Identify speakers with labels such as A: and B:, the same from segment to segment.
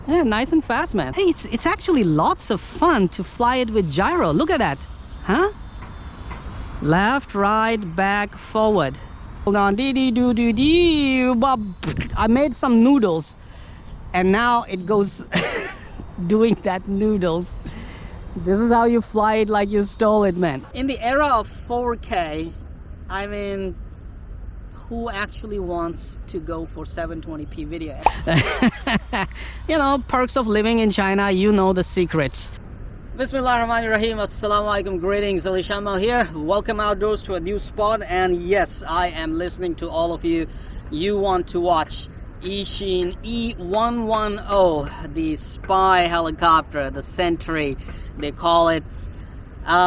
A: Yeah, nice and fast, man. Hey, it's actually lots of fun to fly it with gyro. Look at that. Huh? Left, right, back, forward. Hold on. I made some noodles. And now it goes doing that noodles. This is how you fly it like you stole it, man. In the era of 4K, I mean, who actually wants to go for 720p video? You know, perks of living in China, you know the secrets. Bismillahirrahmanirrahim. Assalamu alaikum. Greetings. AliShanMao here. Welcome outdoors to a new spot. And yes, I am listening to all of you. You want to watch Eachine E110, the spy helicopter, the Sentry, they call it,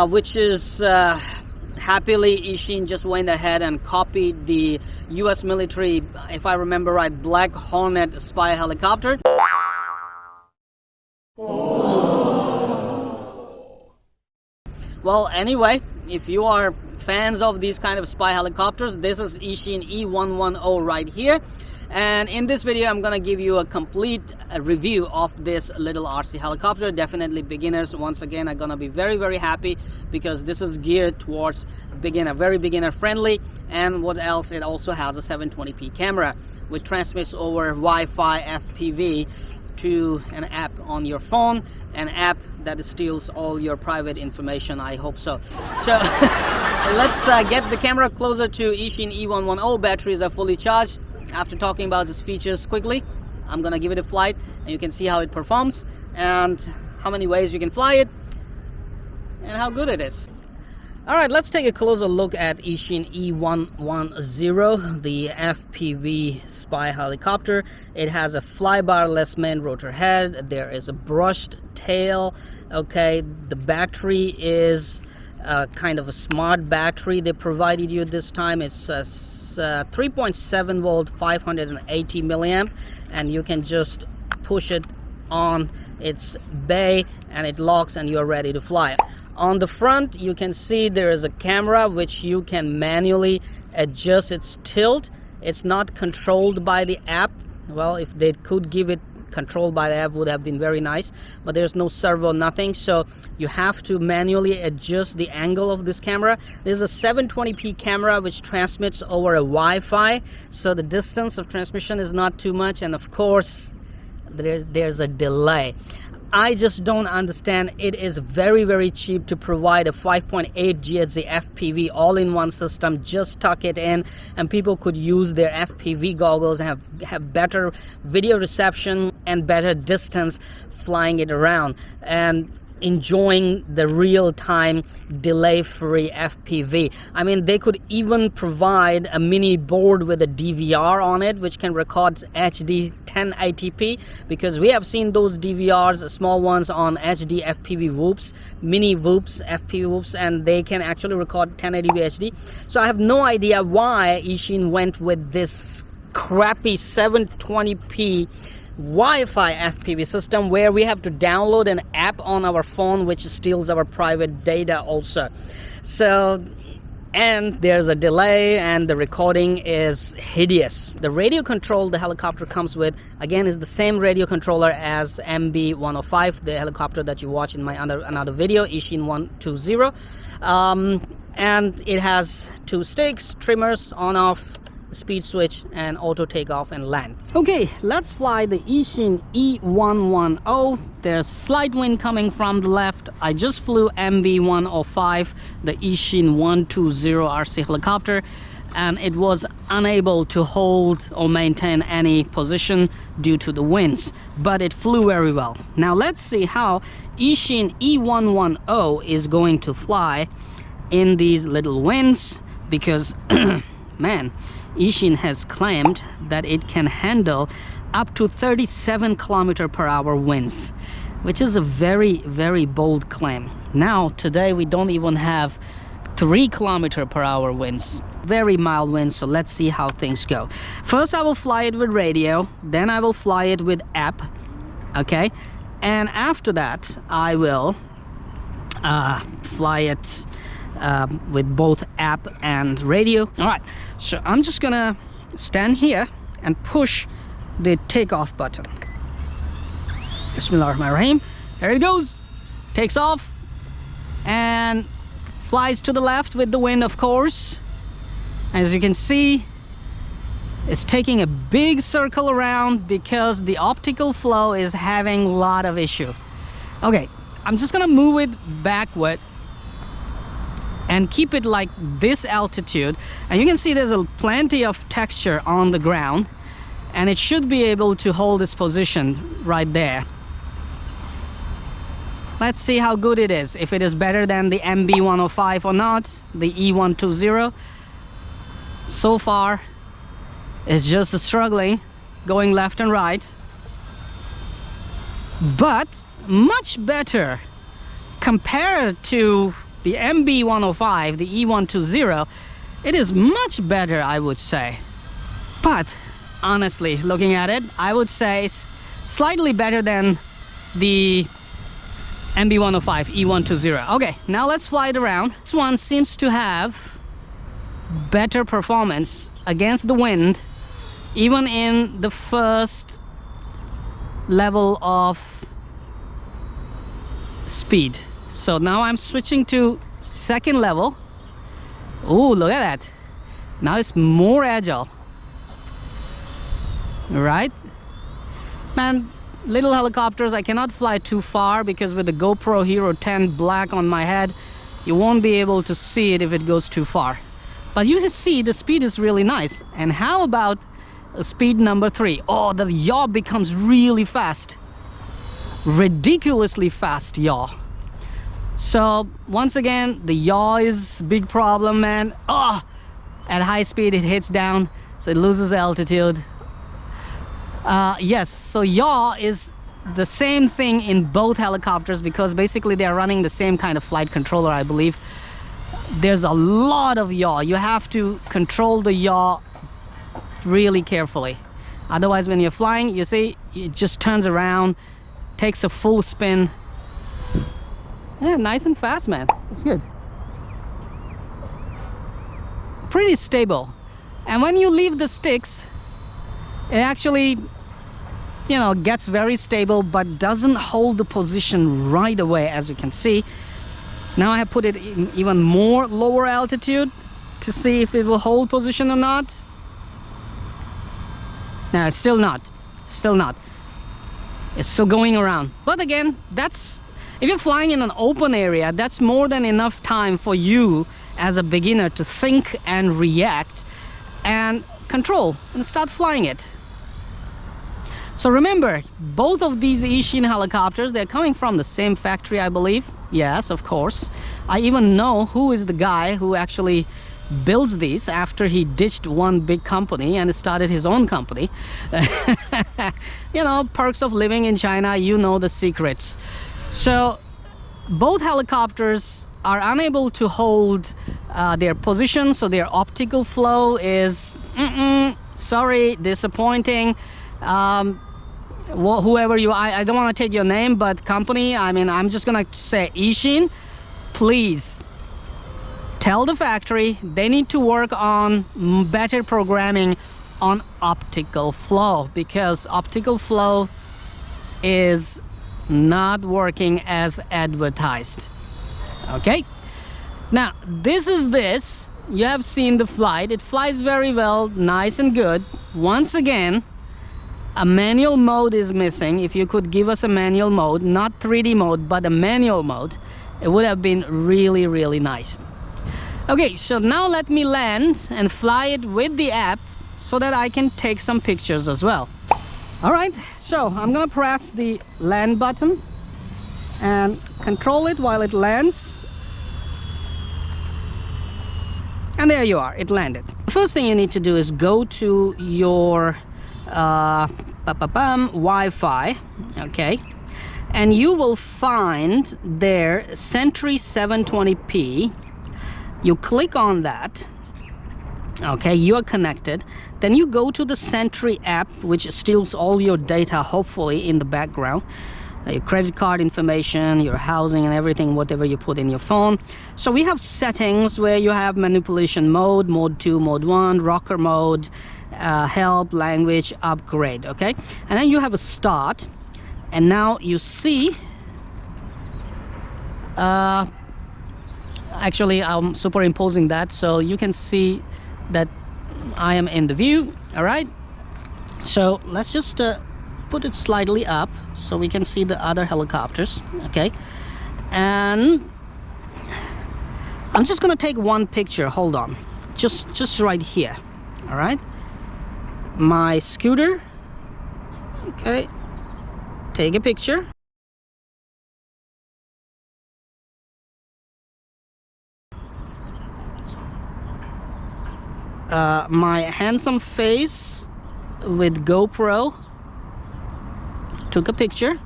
A: which is happily Eachine just went ahead and copied the US military, if I remember right, Black Hornet spy helicopter. Well, anyway, if you are fans of these kind of spy helicopters, this is Eachine E110 right here. And in this video, I'm gonna give you a complete review of this little RC helicopter. Definitely beginners, once again, are gonna be very happy because this is geared towards beginner, very beginner friendly. And what else? It also has a 720p camera, which transmits over Wi-Fi FPV to an app on your phone, an app that steals all your private information. I hope so. So let's get the camera closer to Eachine E110. Batteries are fully charged. After talking about its features quickly, I'm gonna give it a flight and you can see how it performs and how many ways you can fly it and how good it is. Alright, let's take a closer look at Eachine E110, the FPV spy helicopter. It has a flybarless main rotor head. There is a brushed tail. Okay, the battery is kind of a smart battery they provided you this time. It's 3.7 volt 580 milliamp, and you can just push it on its bay and it locks and you're ready to fly. On the front you can see there is a camera which you can manually adjust its tilt. It's not controlled by the app. Well, if they could give it control by the app, would have been very nice, but there's no servo, nothing, so you have to manually adjust the angle of this camera. There's a 720p camera which transmits over a Wi-Fi, so the distance of transmission is not too much, and of course there's a delay. I just don't understand. It is very cheap to provide a 5.8 GHz FPV all-in-one system. Just tuck it in and people could use their FPV goggles and have better video reception and better distance flying it around and enjoying the real-time delay-free FPV. I mean, they could even provide a mini board with a DVR on it which can record HD 1080p, because we have seen those DVRs, small ones, on HD FPV whoops, mini whoops, FPV whoops, and they can actually record 1080p HD. So I have no idea why Eachine went with this crappy 720p Wi-Fi FPV system where we have to download an app on our phone which steals our private data also. So, and there's a delay and the recording is hideous. The radio control the helicopter comes with, again, is the same radio controller as MB105, the helicopter that you watch in my another video, Eachine 120. And it has two sticks, trimmers, on-off, speed switch, and auto takeoff and land. Okay, let's fly the Eachine E110. There's slight wind coming from the left. I just flew MB105, the Eachine 120 RC helicopter, and it was unable to hold or maintain any position due to the winds, but it flew very well. Now let's see how Eachine E110 is going to fly in these little winds, because man, Eachine has claimed that it can handle up to 37 km/h winds, which is a very bold claim. Now today we don't even have 3 km/h winds, very mild winds. So let's see how things go. First I will fly it with radio, then I will fly it with app, okay, and after that I will fly it with both app and radio. All right, so I'm just gonna stand here and push the takeoff button. Bismillahirrahmanirrahim. There it goes. Takes off and flies to the left with the wind, of course. As you can see, it's taking a big circle around because the optical flow is having a lot of issue. Okay, I'm just gonna move it backward and keep it like this altitude, and you can see there's plenty of texture on the ground, and it should be able to hold its position right there. Let's see how good it is, if it is better than the MB105 or not, the E120. So far, it's just struggling, going left and right. But much better compared to the MB105, the E120. It is much better, I would say. But honestly, looking at it, I would say it's slightly better than the MB105 E120. Okay, now let's fly it around. This one seems to have better performance against the wind, even in the first level of speed. So now I'm switching to second level. Oh, look at that. Now it's more agile. Right? Man, little helicopters, I cannot fly too far because with the GoPro Hero 10 black on my head, you won't be able to see it if it goes too far. But you can see the speed is really nice. And how about speed number 3? Oh, the yaw becomes really fast. Ridiculously fast yaw. So once again, the yaw is a big problem, man. Oh, at high speed it hits down, so it loses altitude. Yes, so yaw is the same thing in both helicopters because basically they are running the same kind of flight controller, I believe. There's a lot of yaw. You have to control the yaw really carefully. Otherwise, when you're flying, you see, it just turns around, takes a full spin. Yeah, nice and fast, man. It's good. Pretty stable. And when you leave the sticks, it actually, you know, gets very stable but doesn't hold the position right away, as you can see. Now I have put it in even more lower altitude to see if it will hold position or not. No, it's still not. Still not. It's still going around. But again, that's, if you're flying in an open area, that's more than enough time for you as a beginner to think and react and control and start flying it. So remember, both of these Eachine helicopters, they're coming from the same factory, I believe. Yes, of course. I even know who is the guy who actually builds these after he ditched one big company and started his own company. You know, perks of living in China, you know the secrets. So both helicopters are unable to hold their position, so their optical flow is sorry, disappointing. Whoever you, I don't want to take your name, but company, I mean, I'm just gonna say Eachine, please tell the factory they need to work on better programming on optical flow, because optical flow is not working as advertised. Okay, now this is this. You have seen the flight. It flies very well, nice and good. Once again, a manual mode is missing. If you could give us a manual mode, not 3D mode, but a manual mode, it would have been really, really nice. Okay, so now let me land and fly it with the app so that I can take some pictures as well. All right, so I'm gonna press the land button and control it while it lands. And there you are, it landed. The first thing you need to do is go to your Wi-Fi, okay, and you will find there Sentry 720p. You click on that, okay, you are connected. Then you go to the Sentry app, which steals all your data, hopefully, in the background. Your credit card information, your housing and everything, whatever you put in your phone. So we have settings where you have manipulation mode, mode 2, mode 1, rocker mode, help, language, upgrade, okay? And then you have a start. And now you see, actually I'm superimposing that so you can see that I am in the view. All right, so let's just put it slightly up so we can see the other helicopters. Okay, and I'm just gonna take one picture. Hold on, just right here. All right, my scooter. Okay, take a picture. My handsome face with GoPro, took a picture.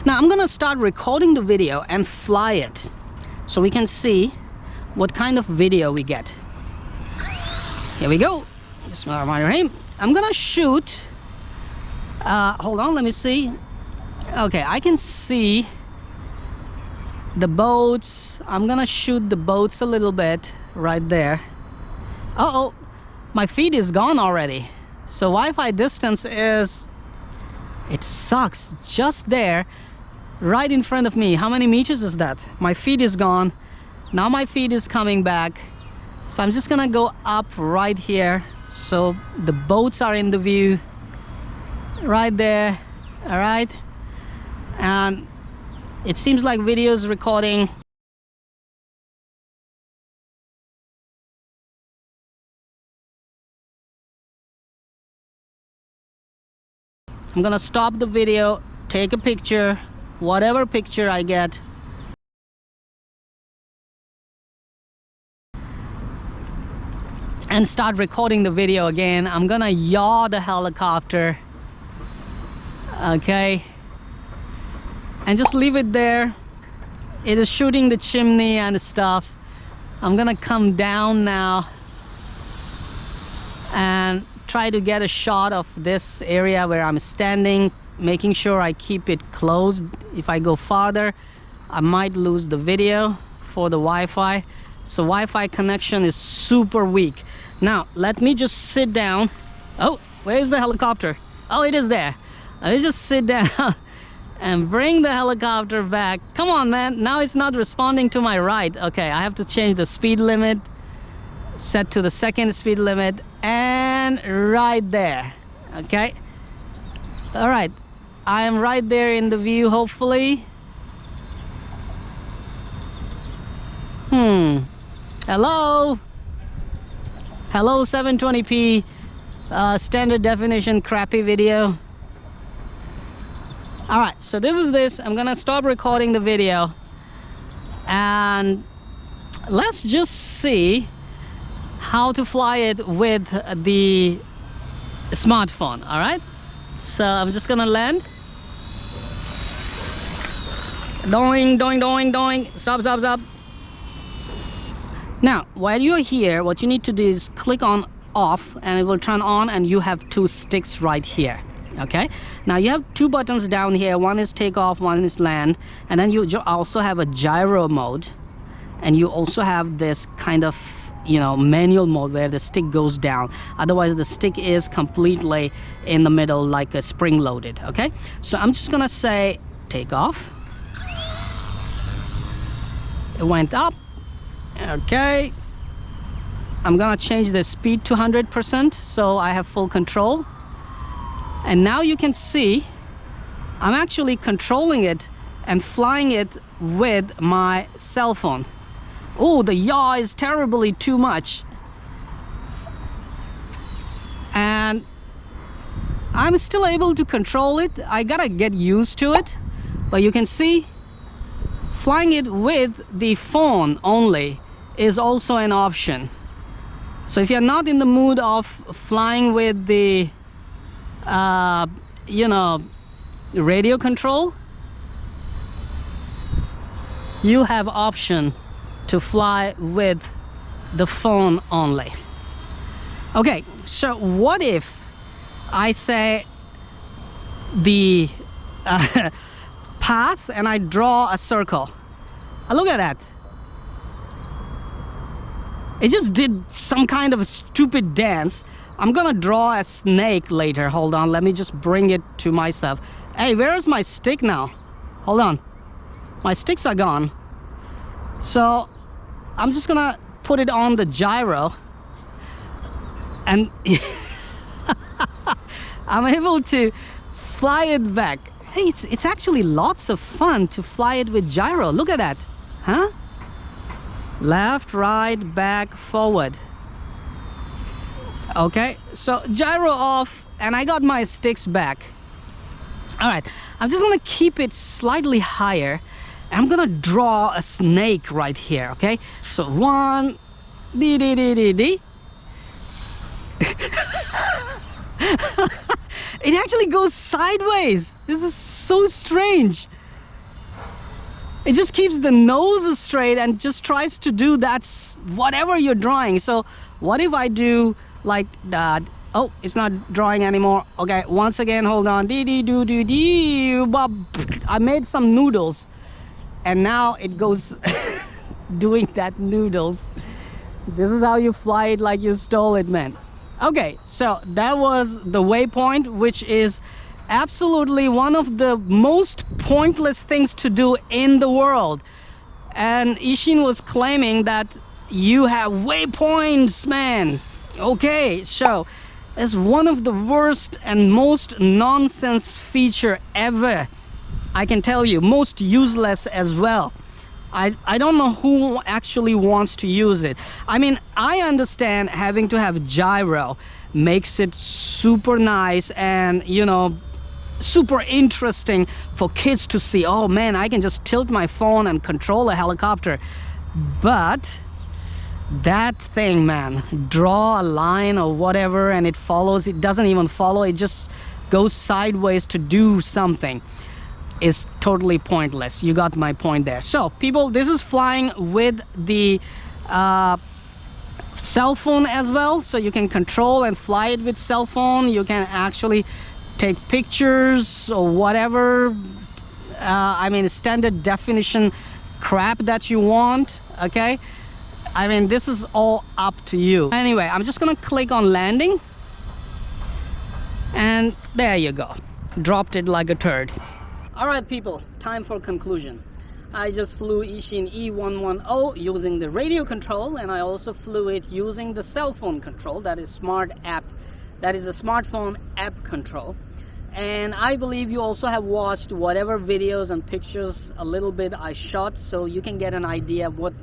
A: Now I'm gonna start recording the video and fly it so we can see what kind of video we get. Here we go. Bismillahirrahmanirrahim. I'm gonna shoot. Hold on, let me see. Okay, I can see the boats. I'm gonna shoot the boats a little bit right there. Uh-oh, my feed is gone already. So Wi-Fi distance is, it sucks, just there, right in front of me. How many meters is that? My feed is gone. Now my feed is coming back. So I'm just gonna go up right here so the boats are in the view right there. All right, and it seems like video is recording. I'm gonna stop the video, take a picture, whatever picture I get. And start recording the video again. I'm gonna yaw the helicopter. Okay. And just leave it there. It is shooting the chimney and stuff. I'm gonna come down now and try to get a shot of this area where I'm standing, making sure I keep it closed. If I go farther, I might lose the video for the Wi-Fi. So Wi-Fi connection is super weak. Now let me just sit down. Oh, where's the helicopter? Oh, it is there. Let me just sit down and bring the helicopter back. Come on, man. Now it's not responding to my right. Okay, I have to change the speed limit, set to the second speed limit, and right there. Okay. All right. I am right there in the view, hopefully. Hello? Hello, 720p, standard definition, crappy video. All right, so this is this. I'm gonna stop recording the video and let's just see how to fly it with the smartphone. All right, so I'm just gonna land. Doing, doing, doing, doing. Stop, stop, stop. Now, while you're here, what you need to do is click on off and it will turn on, and you have two sticks right here. Okay, now you have two buttons down here. One is take off, one is land, and then you also have a gyro mode, and you also have this kind of, you know, manual mode where the stick goes down. Otherwise the stick is completely in the middle like a spring loaded. Okay, so I'm just gonna say take off. It went up. Okay, I'm gonna change the speed to 100% so I have full control. And now you can see I'm actually controlling it and flying it with my cell phone. Oh, the yaw is terribly too much. And I'm still able to control it. I gotta get used to it. But you can see flying it with the phone only is also an option. So if you're not in the mood of flying with the you know, radio control, you have option to fly with the phone only. Okay, so what if I say the path and I draw a circle? Look at that. It just did some kind of a stupid dance, I'm gonna draw a snake later. Hold on, let me just bring it to myself. Hey, where's my stick now? Hold on, my sticks are gone. So I'm just gonna put it on the gyro, and I'm able to fly it back. Hey, it's actually lots of fun to fly it with gyro. Look at that, huh? Left, right, back, forward. Okay, so gyro off, and I got my sticks back. All right, I'm just gonna keep it slightly higher. I'm gonna draw a snake right here. Okay, so one, D. It actually goes sideways. This is so strange. It just keeps the nose straight and just tries to do that whatever you're drawing. So what if I do like that? Oh, it's not drawing anymore. Okay, once again, hold on. I made some noodles, and now it goes doing that noodles. This is how you fly it like you stole it, man. Okay, so that was the waypoint, which is absolutely one of the most pointless things to do in the world. And Eachine was claiming that you have waypoints, man. Okay, so it's one of the worst and most nonsense feature ever. I can tell you, most useless as well. I don't know who actually wants to use it. I mean, I understand having to have gyro makes it super nice and, you know, super interesting for kids to see. Oh man, I can just tilt my phone and control a helicopter. But that thing, man, draw a line or whatever and it follows. It doesn't even follow, it just goes sideways to do something. Is totally pointless. You got my point there. So people, this is flying with the cell phone as well, so you can control and fly it with cell phone. You can actually take pictures or whatever, I mean standard definition crap that you want. Okay, I mean this is all up to you. Anyway, I'm just gonna click on landing, and there you go, dropped it like a turd. Alright people, time for conclusion. I just flew Eachine E110 using the radio control, and I also flew it using the cell phone control, that is smart app, that is a smartphone app control. And I believe you also have watched whatever videos and pictures a little bit I shot, so you can get an idea of what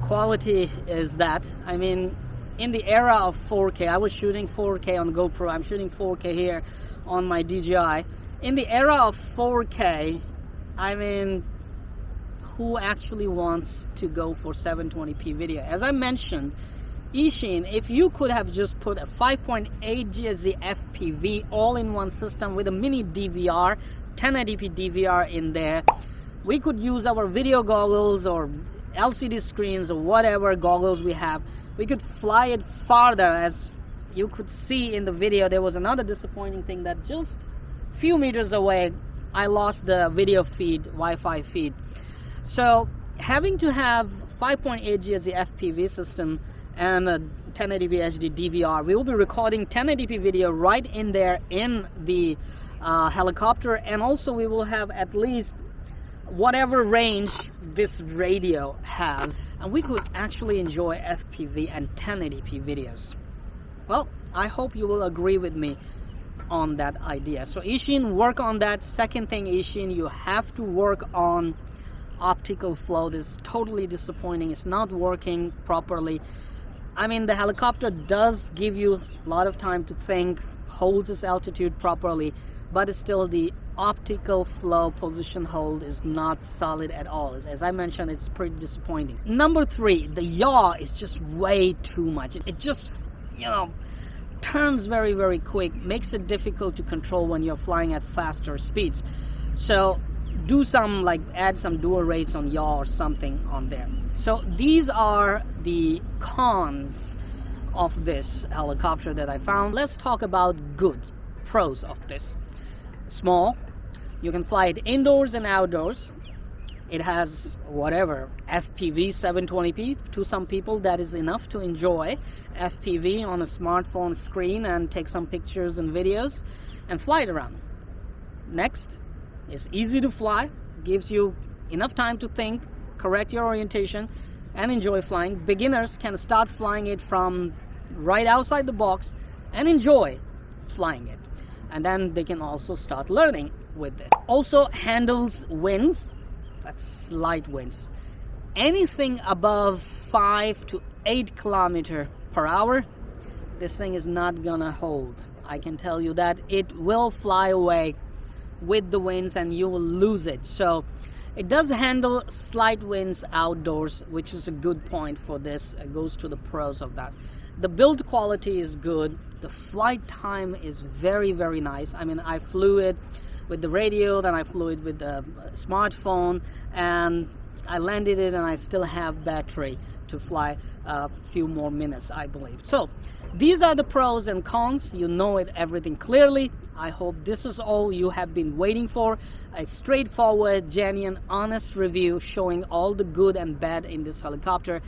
A: quality is that. I mean, in the era of 4K, I was shooting 4K on GoPro, I'm shooting 4K here on my DJI. In the era of 4K, I mean, who actually wants to go for 720p video? As I mentioned, Eachine, if you could have just put a 5.8 GHz FPV all-in-one system with a mini DVR, 1080p DVR in there, we could use our video goggles or LCD screens or whatever goggles we have. We could fly it farther. As you could see in the video, there was another disappointing thing that just few meters away I lost the video feed, Wi-Fi feed. So having to have 5.8 GHz FPV system and a 1080p HD DVR, we will be recording 1080p video right in there in the helicopter, and also we will have at least whatever range this radio has, and we could actually enjoy FPV and 1080p videos. Well, I hope you will agree with me on that idea. So Eachine, work on that. Second thing, Eachine, you have to work on optical flow. This is totally disappointing. It's not working properly. I mean, the helicopter does give you a lot of time to think, holds its altitude properly, but it's still the optical flow position hold is not solid at all. As I mentioned, it's pretty disappointing. Number 3, the yaw is just way too much. It just, you know, turns very, very quick, makes it difficult to control when you're flying at faster speeds. So do some, like, add some dual rates on yaw or something on there. So these are the cons of this helicopter that I found. Let's talk about good pros of this. Small, you can fly it indoors and outdoors. It has whatever FPV 720p. To some people that is enough to enjoy FPV on a smartphone screen and take some pictures and videos and fly it around. Next is easy to fly, gives you enough time to think, correct your orientation, and enjoy flying. Beginners can start flying it from right outside the box and enjoy flying it, and then they can also start learning with it. Also handles winds, that's slight winds. Anything above 5 to 8 kilometers per hour, this thing is not gonna hold. I can tell you that it will fly away with the winds and you will lose it. So it does handle slight winds outdoors, which is a good point for this. It goes to the pros of that. The build quality is good. The flight time is very, very nice. I mean, I flew it with the radio, then I flew it with the smartphone, and I landed it and I still have battery to fly a few more minutes, I believe. So these are the pros and cons. You know it, everything clearly. I hope this is all you have been waiting for. A straightforward, genuine, honest review showing all the good and bad in this helicopter.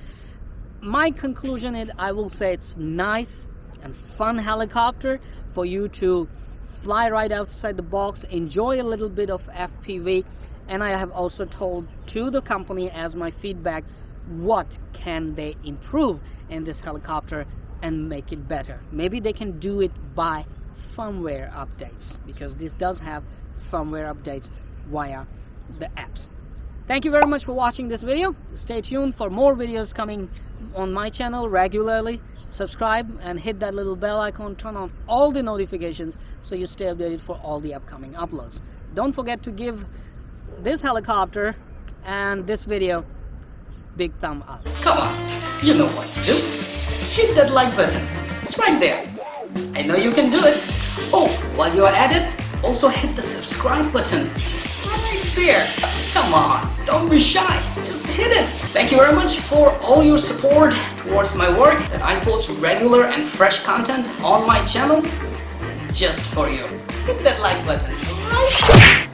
A: My conclusion is, I will say it's nice and fun helicopter for you to fly right outside the box, enjoy a little bit of FPV, and I have also told to the company as my feedback what can they improve in this helicopter and make it better. Maybe they can do it by firmware updates, because this does have firmware updates via the apps. Thank you very much for watching this video. Stay tuned for more videos coming on my channel regularly. Subscribe and hit that little bell icon, turn on all the notifications so you stay updated for all the upcoming uploads. Don't forget to give this helicopter and this video big thumb up.
B: Come on, you know what to do. Hit that like button, it's right there. I know you can do it. Oh, while you're at it, also hit the subscribe button right there. Come on, don't be shy, just hit it. Thank you very much for all your support towards my work, that I post regular and fresh content on my channel just for you. Hit that like button right there.